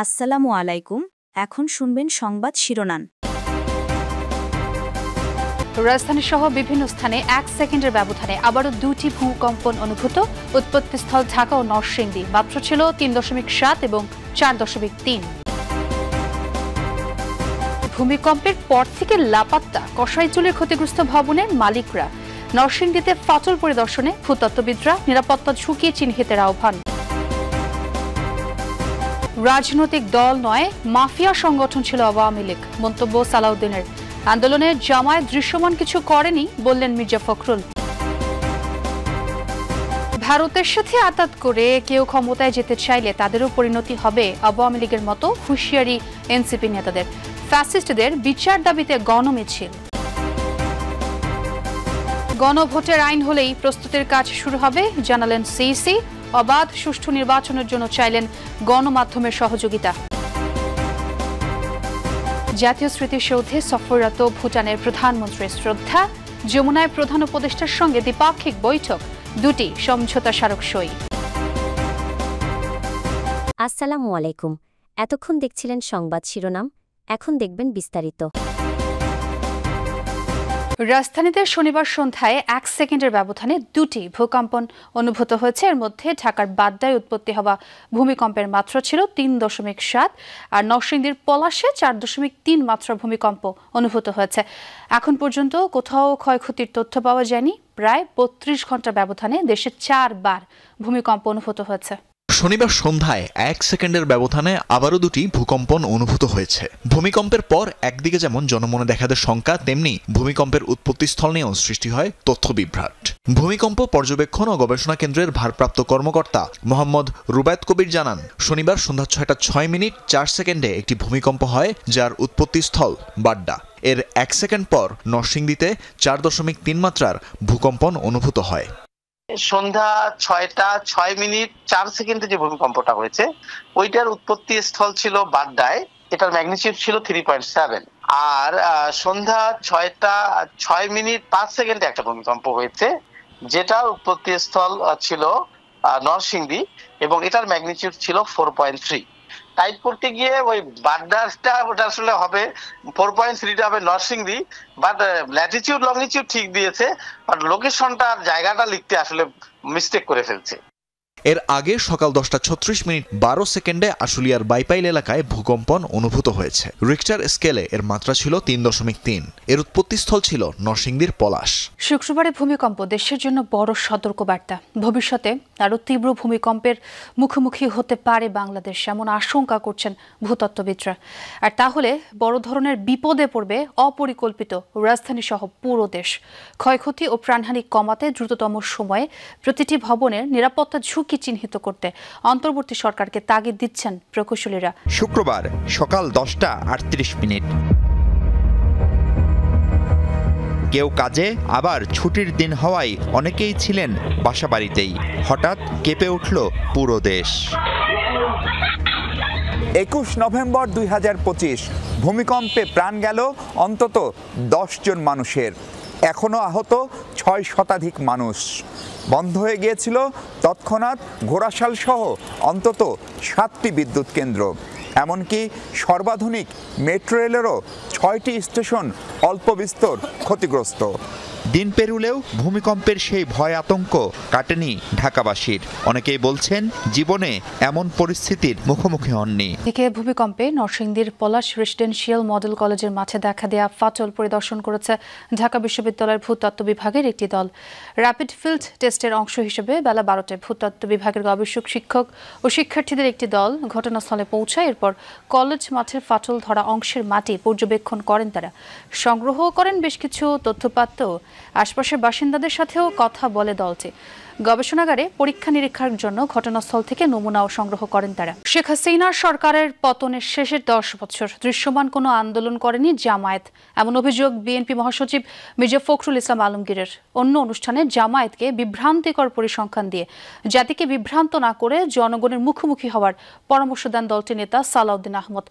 আসসালামু আলাইকুম। এখন শুনবেন সংবাদ শিরোনাম। রাজধানীসহ বিভিন্ন স্থানে 1 সেকেন্ডের ব্যবধানে আবারও 2টি ভূকম্পন অনুভূত। উৎপত্তিস্থল ঢাকা ও নরসিংদী। মাত্র ছিল 3.7 এবং 4.3। ভূমিকম্পের পর থেকে লাপাত্তা কসাইচুলের ক্ষতিগ্রস্ত ভবনের মালিকরা। নরসিংদীতে ফাটল পরিদর্শনে ভূতত্ত্ববিদরা। নিরাপত্তা ঝুঁকি চিহ্নিতের আহ্বান। রাজনৈতিক দল নয়, মাফিয়া সংগঠন ছিল আওয়ামী লীগ, মন্তব্য সালাউদ্দিনের। আন্দোলনে জামায়াত দৃশ্যমান কিছু করেনি বললেন মির্জা ফখরুল। ভারতের সাথে আঁতাত করে কেউ ক্ষমতায় যেতে চাইলে তাদেরও পরিণতি হবে আওয়ামী লীগের মতো, হুঁশিয়ারি এনসিপি নেতাদের। ফ্যাসিস্টদের বিচার দাবিতে গণমিছিল। গণভোটের আইন হলেই প্রস্তুতির কাজ শুরু হবে জানালেন সিইসি। অবাধ সুষ্ঠু নির্বাচনের জন্য চাইলেন গণমাধ্যমের সহযোগিতা। জাতীয় স্মৃতিসৌধে সফররত ভুটানের প্রধানমন্ত্রীর শ্রদ্ধা। যমুনায় প্রধান উপদেষ্টার সঙ্গে দ্বিপাক্ষিক বৈঠক, 2টি সমঝোতা স্মারক সই। আসসালামু আলাইকুম। এতক্ষণ দেখছিলেন সংবাদ শিরোনাম, এখন দেখবেন বিস্তারিত। রাজধানীতে শনিবার সন্ধ্যায় 1 সেকেন্ডের ব্যবধানে 2টি ভূকম্পন অনুভূত হয়েছে। এর মধ্যে ঢাকার বাড্ডায় উৎপত্তি হওয়া ভূমিকম্পের মাত্রা ছিল 3.7 আর নরসিংদীর পলাশে 4.3 মাত্রা ভূমিকম্প অনুভূত হয়েছে। এখন পর্যন্ত কোথাও ক্ষয়ক্ষতির তথ্য পাওয়া যায়নি। প্রায় 32 ঘন্টা ব্যবধানে দেশে 4 বার ভূমিকম্প অনুভূত হয়েছে। শনিবার সন্ধ্যায় 1 সেকেন্ডের ব্যবধানে আবারও 2টি ভূকম্পন অনুভূত হয়েছে। ভূমিকম্পের পর একদিকে যেমন জনমনে দেখা দেয় শঙ্কা, তেমনি ভূমিকম্পের উৎপত্তিস্থল নিয়েও সৃষ্টি হয় তথ্য বিভ্রাট। ভূমিকম্প পর্যবেক্ষণ ও গবেষণা কেন্দ্রের ভারপ্রাপ্ত কর্মকর্তা মোহাম্মদ রুবায়েত কবির জানান, শনিবার সন্ধ্যা 6টা 6 মিনিট 4 সেকেন্ডে একটি ভূমিকম্প হয়, যার উৎপত্তিস্থল বাড্ডা। এর 1 সেকেন্ড পর নরসিংদীতে 4.3 মাত্রার ভূকম্পন অনুভূত হয়। সন্ধ্যা 6টা 6 মিনিট 4 সেকেন্ডে যে ভূমিকম্পটা হয়েছে, ওইটার উৎপত্তি স্থল ছিল বাড্ডায়। এটার ম্যাগনিটিউড ছিল 3.7। আর সন্ধ্যা 6টা 6 মিনিট 5 সেকেন্ডে একটা ভূমিকম্প হয়েছে, যেটা উৎপত্তি স্থল ছিল নরসিংদী, এবং এটার ম্যাগনিটিউড ছিল 4.3। টাইপ করতে গিয়ে ওই বাড্ডাটা ওটা আসলে হবে 4.3টা হবে নরসিংদী, বাট ল্যাটিটিউড লংটিটিউড ঠিক দিয়েছে, বাট লোকেশনটা জায়গাটা লিখতে আসলে মিস্টেক করে ফেলছে। এর আগে সকাল 10টা 36 মিনিট 12 সেকেন্ডে আশুলিয়ার বাইপাইল এলাকায় ভূকম্পন অনুভূত হয়েছে। রিক্টার স্কেলে এর মাত্রা ছিল 3.3। এর উৎপত্তিস্থল ছিল নরসিংদীর পলাশ। শুক্রবারে ভূমিকম্প দেশের জন্য বড় সতর্কবার্তা। ভবিষ্যতে আরও তীব্র ভূমিকম্পের মুখোমুখি হতে পারে বাংলাদেশ, এমন আশঙ্কা করছেন ভূতত্ত্ববিদরা। আর তাহলে বড় ধরনের বিপদে পড়বে অপরিকল্পিত রাজধানী সহ পুরো দেশ। ক্ষয়ক্ষতি ও প্রাণহানি কমাতে দ্রুততম সময়ে প্রতিটি ভবনের নিরাপত্তা ঝুঁকি চিহ্নিত করতে অন্তর্বর্তী সরকারকে তাগিদ দিচ্ছেন প্রকৌশলীরা। শুক্রবার সকাল 10টা 38 মিনিট। কেউ কাজে, আবার ছুটির দিন হওয়ায় অনেকেই ছিলেন বাসাবাড়িতেই। হঠাৎ কেঁপে উঠল পুরো দেশ। 21 নভেম্বর 2025 ভূমিকম্পে প্রাণ গেল অন্তত 10 জন মানুষের। এখনও আহত 6 শতাধিক মানুষ। বন্ধ হয়ে গিয়েছিল তৎক্ষণাৎ ঘোড়াশাল সহ অন্তত 7টি বিদ্যুৎ কেন্দ্র। এমনকি সর্বাধুনিক মেট্রো রেলেরও 6টি স্টেশন অল্প বিস্তর ক্ষতিগ্রস্ত। দিন পেরুলেও ভূমিকম্পের সেই ভয় আতঙ্ক কাটেনি ঢাকাবাসীর। অনেকেই বলছেন জীবনে এমন পরিস্থিতির মুখোমুখি হননি। এদিকে ভূমিকম্পে নরসিংদীর পলাশ রেসিডেন্সিয়াল মডেল কলেজের মাঠে দেখা দেয়া ফাটল পরিদর্শন করেছে ঢাকা বিশ্ববিদ্যালয়ের ভূতত্ত্ব বিভাগের একটি দল। র্যাপিড ফিল্ড টেস্টের অংশ হিসেবে বেলা 12টায় ভূতত্ত্ব বিভাগের গবেষক, শিক্ষক ও শিক্ষার্থীদের একটি দল ঘটনাস্থলে পৌঁছায়। এরপর কলেজ মাঠের ফাটল ধরা অংশের মাটি পর্যবেক্ষণ করেন তারা। সংগ্রহ করেন বেশ কিছু তথ্যপাত্র। আশপাশের বাসিন্দাদের সাথেও কথা বলে দলটি। গবেষণাগারে পরীক্ষা নিরীক্ষার জন্য ঘটনাস্থল থেকে নমুনাও সংগ্রহ করেন তারা। শেখ হাসিনার সরকারের পতনের শেষের 10 বছর দৃশ্যমান কোনো আন্দোলন করেনি জামায়াত, এমন অভিযোগ বিএনপি মহাসচিব মির্জা ফখরুল ইসলাম আলমগীরের। অন্য অনুষ্ঠানে জামায়াতকে বিভ্রান্তিকর পরিসংখ্যান দিয়ে জাতিকে বিভ্রান্ত না করে জনগণের মুখোমুখি হওয়ার পরামর্শ দেন দলটির নেতা সালাউদ্দিন আহমদ।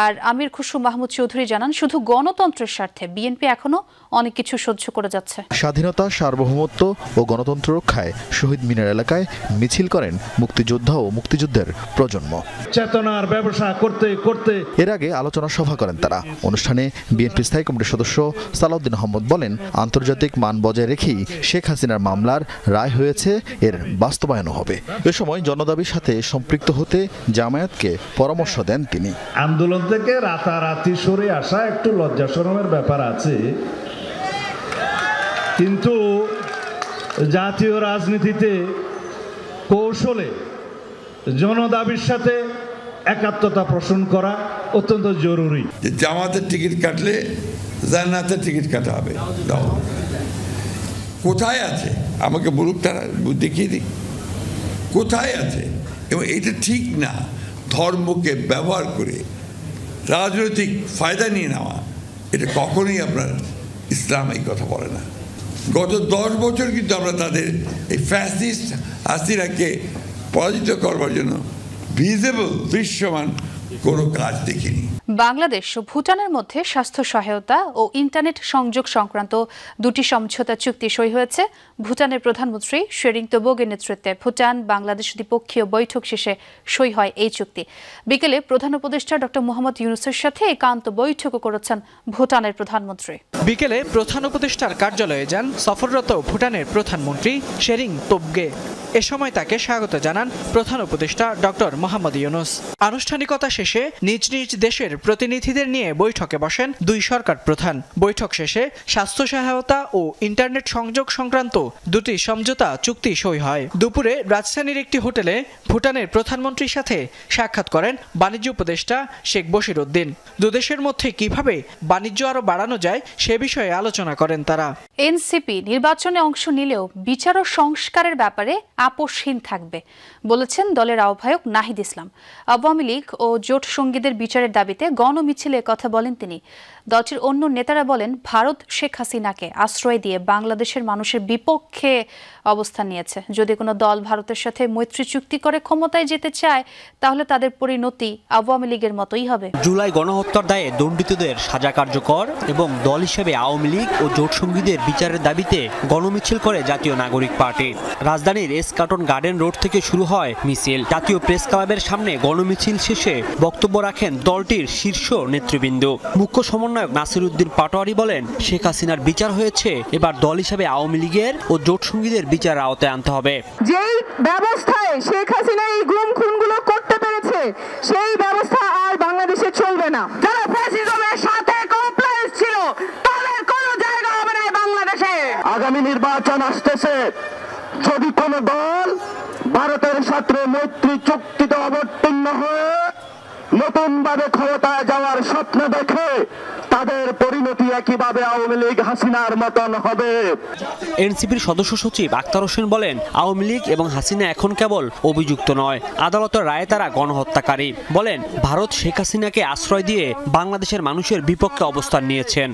আর আমির খুসরু মাহমুদ চৌধুরী জানান, শুধু গণতন্ত্রের স্বার্থে বিএনপি এখনো অনেক কিছু সহ্য করে যাচ্ছে। স্বাধীনতা, সার্বভৌমত্ব ও গণতন্ত্র রক্ষায় শহীদ মিনার এলাকায় মিছিল করেন মুক্তিযোদ্ধা ও মুক্তিযুদ্ধের প্রজন্ম। চেতনার ব্যবসা করতে করতে এর আগে আলোচনা সভা করেন তারা। অনুষ্ঠানে বিএনপি স্থায়ী কমিটির সদস্য সালাউদ্দিন আহমদ বলেন, আন্তর্জাতিক মান বজায় রেখেই শেখ হাসিনার মামলার রায় হয়েছে, এর বাস্তবায়নও হবে। এ সময় জনদাবির সাথে সম্পৃক্ত হতে জামায়াতকে পরামর্শ দেন তিনি। আন্দোলন থেকে রাতারাতি সরে আসা একটু লজ্জা শরমের ব্যাপার আছে, কিন্তু জাতীয় রাজনীতিতে কৌশলে জনদাবির সাথে একাত্মতা পোষণ করা অত্যন্ত জরুরি। জামাতের টিকিট কাটলে জান্নাতের টিকিট কাটা হবে। কোথায় আছে আমাকে বলুক, তারা দেখিয়ে দিক কোথায় আছে। এবং এটা ঠিক না ধর্মকে ব্যবহার করে রাজনৈতিক ফায়দা নিয়ে নেওয়া, এটা কখনোই আপনার ইসলাম এই কথা বলে না। গত 10 বছর কিন্তু আমরা তাদের এই ফ্যাসিস্ট হাসিনাকে পরাজিত করবার জন্য ভিজিবল দৃশ্যমান কোনো কাজ দেখিনি। বাংলাদেশ ও ভুটানের মধ্যে স্বাস্থ্য সহায়তা ও ইন্টারনেট সংযোগ সংক্রান্ত দুটি সমঝোতা চুক্তি সই হয়েছে। ভুটানের প্রধানমন্ত্রী শেরিং তোবগের নেতৃত্বে ভুটান বাংলাদেশ দ্বিপক্ষীয় বৈঠক শেষে সই হয় এই চুক্তি। বিকেলে প্রধান উপদেষ্টা ডক্টর মোহাম্মদ ইউনূসের সাথে একান্ত বৈঠকও করেছেন ভুটানের প্রধানমন্ত্রী। বিকেলে প্রধান উপদেষ্টার কার্যালয়ে যান সফররত ভুটানের প্রধানমন্ত্রী শেরিং তোবগে। এ সময় তাকে স্বাগত জানান প্রধান উপদেষ্টা ডক্টর মোহাম্মদ ইউনূস। আনুষ্ঠানিকতা শেষে নিজ নিজ দেশের প্রতিনিধিদের নিয়ে বৈঠকে বসেন দুই সরকার প্রধান। বৈঠক শেষে স্বাস্থ্য সহায়তা ও ইন্টারনেট সংযোগ সংক্রান্ত দুটি সমঝোতা চুক্তি সই হয়। দুপুরে রাজধানীর একটি হোটেলে ভুটানের প্রধানমন্ত্রীর সাথে সাক্ষাৎ করেন বাণিজ্য উপদেষ্টা শেখ বশির উদ্দিন। দুদেশের মধ্যে কিভাবে বাণিজ্য আরও বাড়ানো যায় সে বিষয়ে আলোচনা করেন তারা। এনসিপি নির্বাচনে অংশ নিলেও বিচার ও সংস্কারের ব্যাপারে আপোষহীন থাকবে বলেছেন দলের আহ্বায়ক নাহিদ ইসলাম। আওয়ামী লীগ ও জোট সঙ্গীদের বিচারের দাবিতে গণমিছিলে কথা বলেন তিনি। দলটির অন্য নেতারা বলেন, ভারত শেখ হাসিনাকে আশ্রয় দিয়ে বাংলাদেশের মানুষের বিপক্ষে অবস্থান নিয়েছে। যদি কোনো দল ভারতের সাথে মৈত্রী চুক্তি করে ক্ষমতায় যেতে চায়, তাহলে তাদের পরিণতি আওয়ামী লীগের মতোই হবে। জুলাই গণহত্যার দায়ে দণ্ডিতদের সাজা কার্যকর এবং দল হিসেবে আওয়ামী লীগ ও জোট সঙ্গীদের বিচারের দাবিতে গণমিছিল করে জাতীয় নাগরিক পার্টি। রাজধানীর এসকাটন গার্ডেন রোড থেকে শুরু হয় মিছিল। জাতীয় প্রেস ক্লাবের সামনে গণমিছিল শেষে বক্তব্য রাখেন দলটির শীর্ষ নেতৃবৃন্দ। মুখ্য সমন্বয়ক নাসির উদ্দিন পাটোয়ারি বলেন, শেখ হাসিনার বিচার হয়েছে, এবার দল হিসেবে আওয়ামী লীগের ও জোট সঙ্গীদের বিচার আওতায় আনতে হবে। যেই ব্যবস্থায় শেখ হাসিনা এই গুম খুনগুলো করতে পেরেছে, সেই ব্যবস্থা আর বাংলাদেশে চলবে না। যারা ফ্যাসিজমের সাথে কমপ্লায়েন্স ছিল, তাদের কোনো জায়গা হবে না বাংলাদেশে। আগামী নির্বাচন আসতেছে, যদি কোনো দল ভারতের সাথে মৈত্রী চুক্তিতে অবতীর্ণ হয়ে নতুন ভাবে ক্ষমতায় যাওয়ার স্বপ্ন দেখে, তাদের পরিণতি একইভাবে আওয়ামী লীগ হাসিনার মতন হবে। এনসিপির সদস্য সচিব আক্তার হোসেন বলেন, আওয়ামী লীগ এবং হাসিনা এখন কেবল অভিযুক্ত নয়, আদালতের রায়ে তারা গণহত্যাকারী। বলেন, ভারত শেখ হাসিনাকে আশ্রয় দিয়ে বাংলাদেশের মানুষের বিপক্ষে অবস্থান নিয়েছেন।